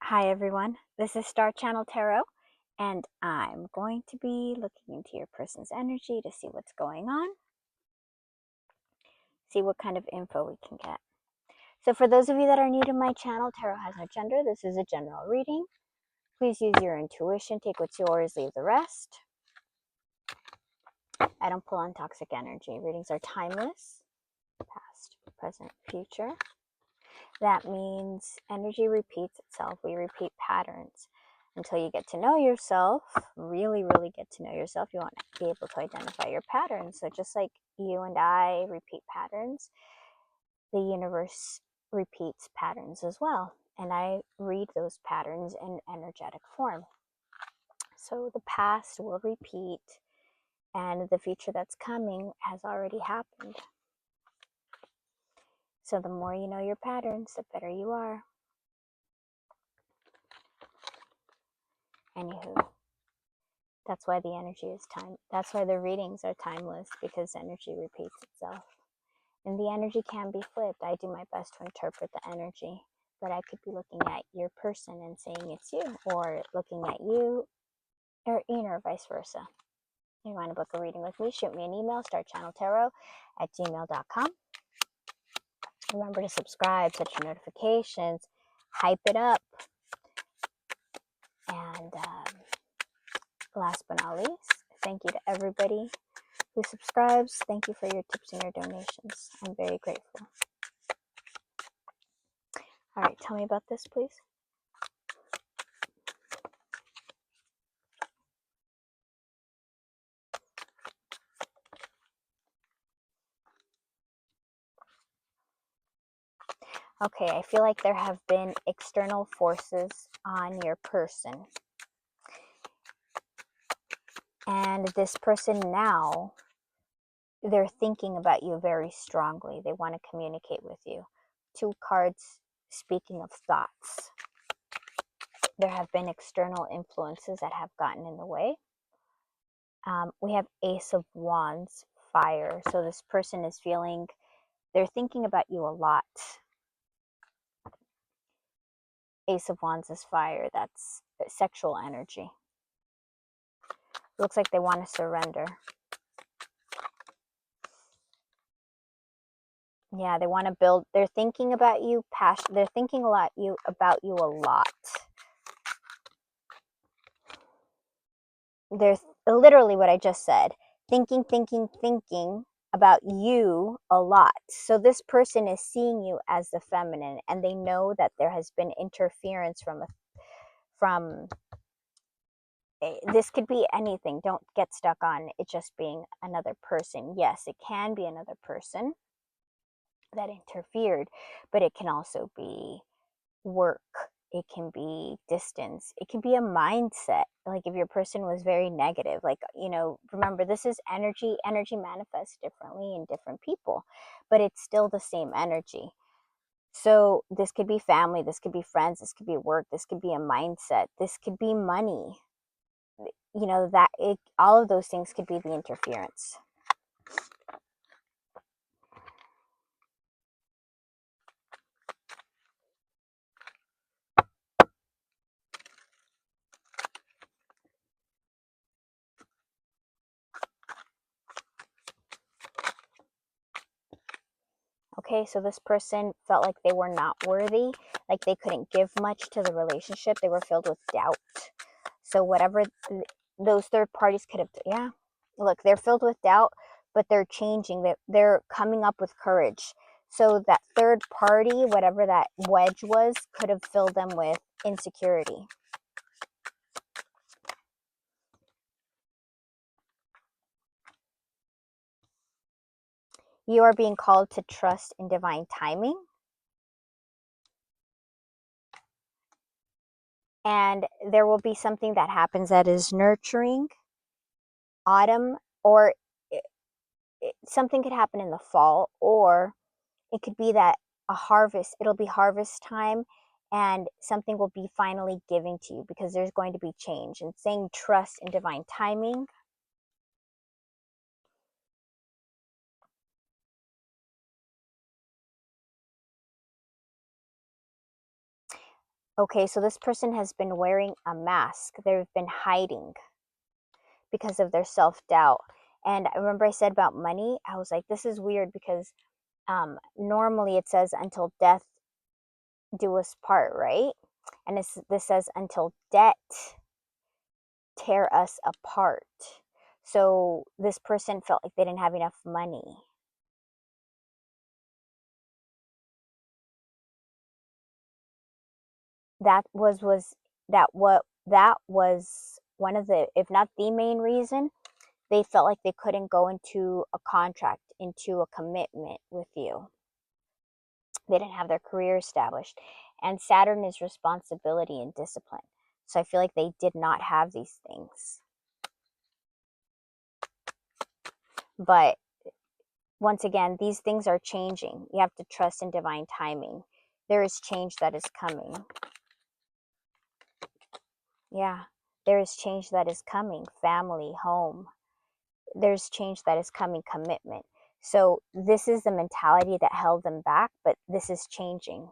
Hi everyone, this is Star Channel Tarot, and I'm going to be looking into your person's energy to see what's going on, see what kind of info we can get. So for those of you that are new to my channel, Tarot has no gender. This is a general reading. Please use your intuition, take what's yours, leave the rest. I don't pull on toxic energy. Readings are timeless, past, present, future. That means energy repeats itself. We repeat patterns. Until you get to know yourself, really get to know yourself, you want to be able to identify your patterns. So just like you and I repeat patterns, the universe repeats patterns as well. And I read those patterns in energetic form. So the past will repeat, and the future that's coming has already happened. So the more you know your patterns, the better you are. Anywho, that's why the energy is time. That's why the readings are timeless, because energy repeats itself. And the energy can be flipped. I do my best to interpret the energy, but I could be looking at your person and saying it's you, or looking at you, or vice versa. If you want to book a reading with me, shoot me an email, starchanneltarot@gmail.com. Remember to subscribe, set your notifications, hype it up. And last but not least, thank you to everybody who subscribes. Thank you for your tips and your donations. I'm very grateful. All right, tell me about this, please. Okay, I feel like there have been external forces on your person. And this person now, they're thinking about you very strongly. They want to communicate with you. 2 cards speaking of thoughts. There have been external influences that have gotten in the way. We have Ace of Wands, fire. So this person is feeling, they're thinking about you a lot. Ace of Wands is fire. That's sexual energy. Looks like they want to surrender. Yeah, they want to build. They're thinking about you. They're thinking about you a lot. They're literally what I just said. Thinking about you a lot. So this person is seeing you as the feminine, and they know that there has been interference from this could be anything. Don't get stuck on it just being another person. Yes, it can be another person that interfered, but it can also be work. It can be distance. It can be a mindset. Like if your person was very negative, like, remember, this is energy. Energy manifests differently in different people, but it's still the same energy. So this could be family, this could be friends, this could be work, this could be a mindset, this could be money. All of those things could be the interference. Okay, so this person felt like they were not worthy, like they couldn't give much to the relationship. They were filled with doubt. So whatever those third parties could have, yeah, look, they're filled with doubt, but they're changing. They're coming up with courage. So that third party, whatever that wedge was, could have filled them with insecurity. You are being called to trust in divine timing. And there will be something that happens that is nurturing, autumn, or something could happen in the fall, or it could be that it'll be harvest time, and something will be finally giving to you, because there's going to be change. And saying trust in divine timing. Okay, so this person has been wearing a mask. They've been hiding because of their self-doubt. And I remember I said about money, I was like, this is weird because normally it says until death do us part, right? And this says until debt tear us apart. So this person felt like they didn't have enough money. That was one of the, if not the main reason, they felt like they couldn't go into a contract, into a commitment with you. They didn't have their career established. And Saturn is responsibility and discipline. So I feel like they did not have these things. But once again, these things are changing. You have to trust in divine timing. There is change that is coming. Yeah, there is change that is coming. Family, home. There's change that is coming, commitment. So this is the mentality that held them back, but this is changing.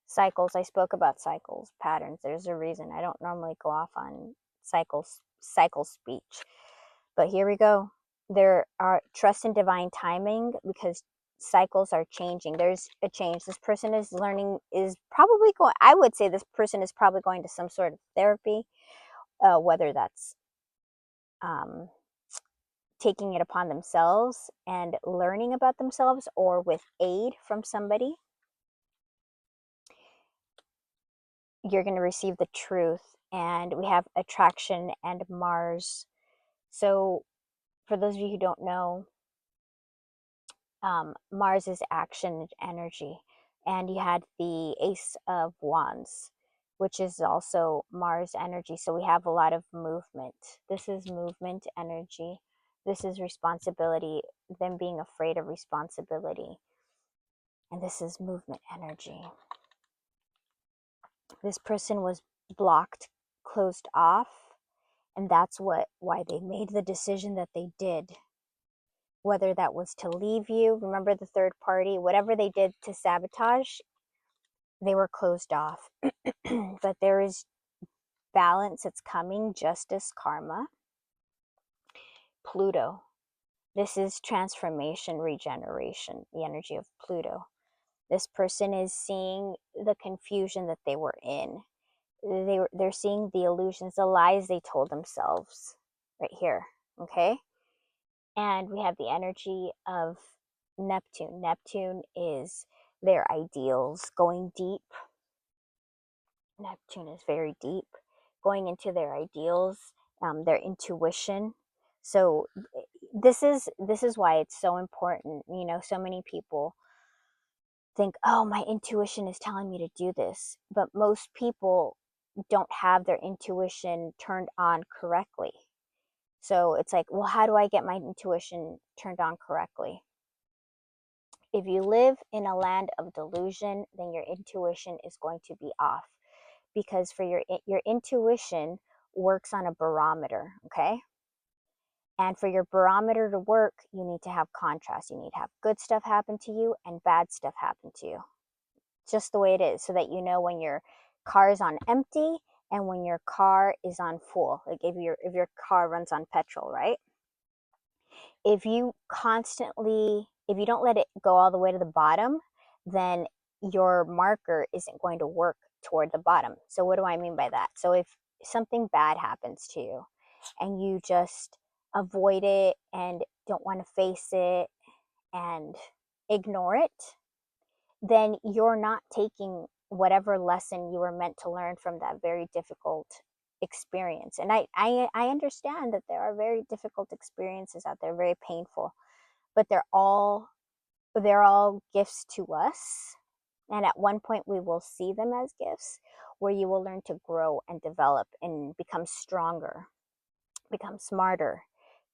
Cycles, I spoke about cycles, patterns. There's a reason I don't normally go off on cycle speech, but here we go. There are trust in divine timing, because cycles are changing. There's a change. This person is learning, is probably going, I would say this person is probably going to some sort of therapy, whether that's um, taking it upon themselves and learning about themselves, or with aid from somebody. You're going to receive the truth. And we have attraction and Mars. So for those of you who don't know, Mars is action energy. And you had the Ace of Wands, which is also Mars energy. So we have a lot of movement. This is movement energy. This is responsibility, them being afraid of responsibility. And this is movement energy. This person was blocked, closed off, and that's why they made the decision that they did. Whether that was to leave you, remember the third party, whatever they did to sabotage, they were closed off. But there is balance, it's coming, justice, karma. Pluto. This is transformation, regeneration, the energy of Pluto. This person is seeing the confusion that they were in. They're seeing the illusions, the lies they told themselves right here. Okay. And we have the energy of Neptune. Neptune is their ideals, going deep. Neptune is very deep, going into their ideals, their intuition. So this is why it's so important. You know, so many people think, oh, my intuition is telling me to do this, but most people don't have their intuition turned on correctly. So it's like, well, how do I get my intuition turned on correctly? If you live in a land of delusion, then your intuition is going to be off, because for your intuition works on a barometer, okay? And for your barometer to work, you need to have contrast. You need to have good stuff happen to you and bad stuff happen to you. Just the way it is, so that you know when your car is on empty and when your car is on full. Like if your car runs on petrol, right? If you don't let it go all the way to the bottom, then your marker isn't going to work toward the bottom. So what do I mean by that? So if something bad happens to you and you just avoid it and don't want to face it and ignore it, then you're not taking whatever lesson you were meant to learn from that very difficult experience. And I understand that there are very difficult experiences out there, very painful, but they're all gifts to us. And at one point we will see them as gifts, where you will learn to grow and develop and become stronger, become smarter,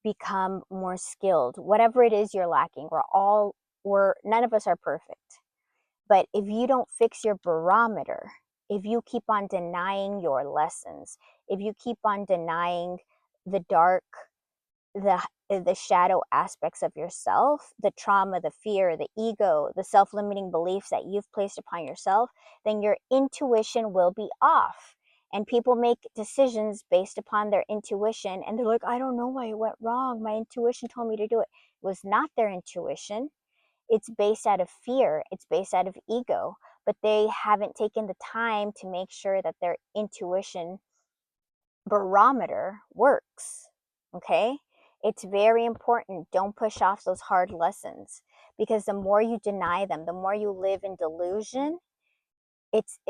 become more skilled. Whatever it is you're lacking, we're none of us are perfect. But if you don't fix your barometer, if you keep on denying your lessons, if you keep on denying the dark, the shadow aspects of yourself, the trauma, the fear, the ego, the self-limiting beliefs that you've placed upon yourself, then your intuition will be off. And people make decisions based upon their intuition, and they're like, I don't know why it went wrong. My intuition told me to do it. It was not their intuition. It's based out of fear. It's based out of ego. But they haven't taken the time to make sure that their intuition barometer works. Okay? It's very important. Don't push off those hard lessons, because the more you deny them, the more you live in delusion, it's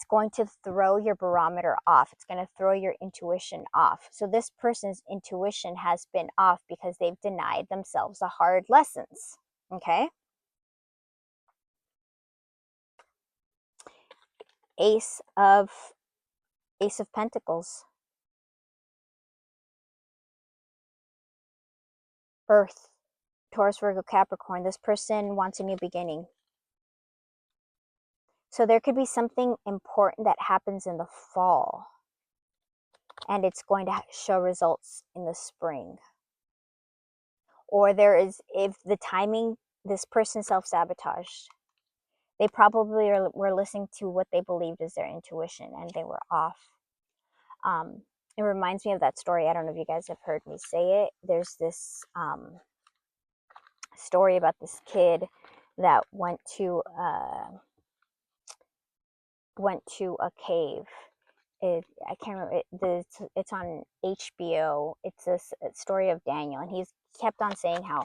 going to throw your barometer off. It's going to throw your intuition off. So this person's intuition has been off because they've denied themselves the hard lessons. Okay? Ace of Pentacles. Earth, Taurus, Virgo, Capricorn. This person wants a new beginning. So there could be something important that happens in the fall, and it's going to show results in the spring. Or there is, if the timing, this person self-sabotaged. They probably were listening to what they believed is their intuition, and they were off. It reminds me of that story. I don't know if you guys have heard me say it. There's this story about this kid that went to a cave. I can't remember. It's on HBO. It's a story of Daniel, and he's kept on saying how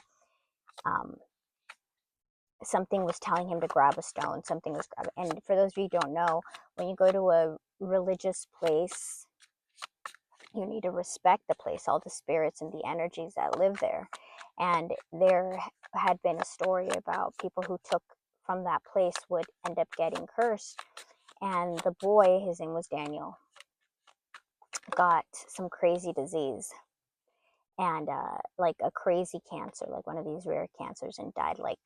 something was telling him to grab a stone. Something was grabbing. And for those of you who don't know, when you go to a religious place, you need to respect the place, all the spirits and the energies that live there. And there had been a story about people who took from that place would end up getting cursed. And the boy, his name was Daniel, got some crazy disease, and like a crazy cancer, like one of these rare cancers, and died like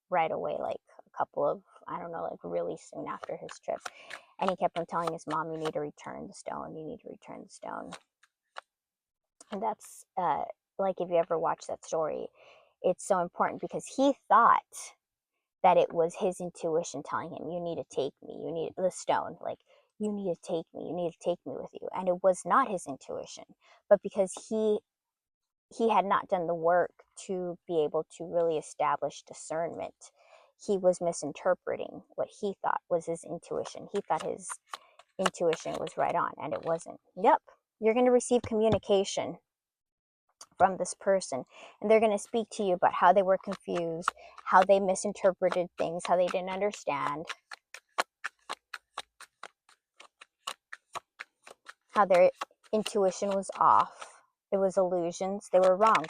right away, like a couple of, I don't know, like really soon after his trip. And he kept on telling his mom, you need to return the stone, you need to return the stone. And that's like, if you ever watch that story, it's so important, because he thought that it was his intuition telling him, you need to take me, you need the stone, like, you need to take me, you need to take me with you. And it was not his intuition, but because he had not done the work to be able to really establish discernment, he was misinterpreting what he thought was his intuition. He thought his intuition was right on, and it wasn't. Yep, you're going to receive communication from this person, and they're going to speak to you about how they were confused, how they misinterpreted things, how they didn't understand, how their intuition was off. It was illusions. They were wrong.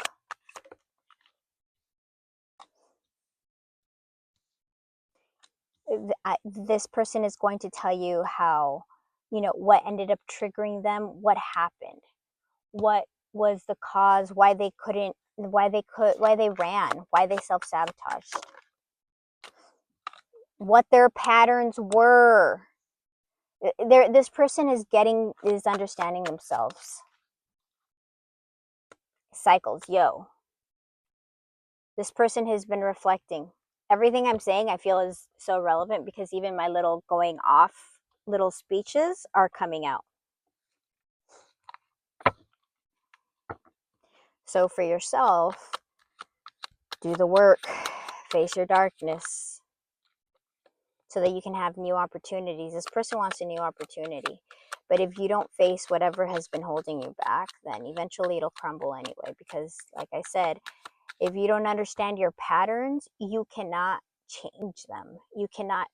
This person is going to tell you how, what ended up triggering them, what happened, what was the cause, why they ran, why they self-sabotaged, what their patterns were. This person is understanding themselves. Cycles, yo. This person has been reflecting. Everything I'm saying, I feel, is so relevant, because even my little going off little speeches are coming out. So for yourself, do the work, face your darkness, so that you can have new opportunities. This person wants a new opportunity. But if you don't face whatever has been holding you back, then eventually it'll crumble anyway. Because, like I said, if you don't understand your patterns, you cannot change them. You cannot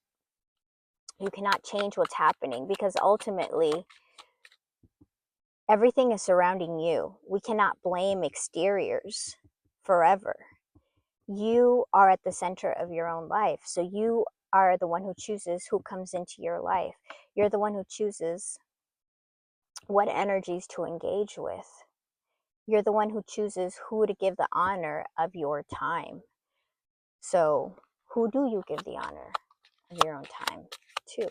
change what's happening, because ultimately everything is surrounding you. We cannot blame exteriors forever. You are at the center of your own life. So you are the one who chooses who comes into your life. You're the one who chooses what energies to engage with. You're the one who chooses who to give the honor of your time. So who do you give the honor of your own time to?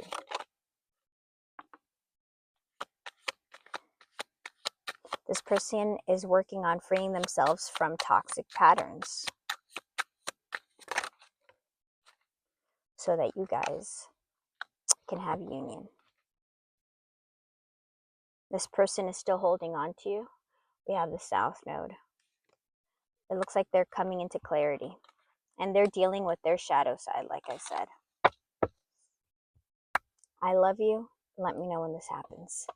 This person is working on freeing themselves from toxic patterns so that you guys can have union. This person is still holding on to you. We have the South Node. It looks like they're coming into clarity, and they're dealing with their shadow side, like I said. I love you. Let me know when this happens.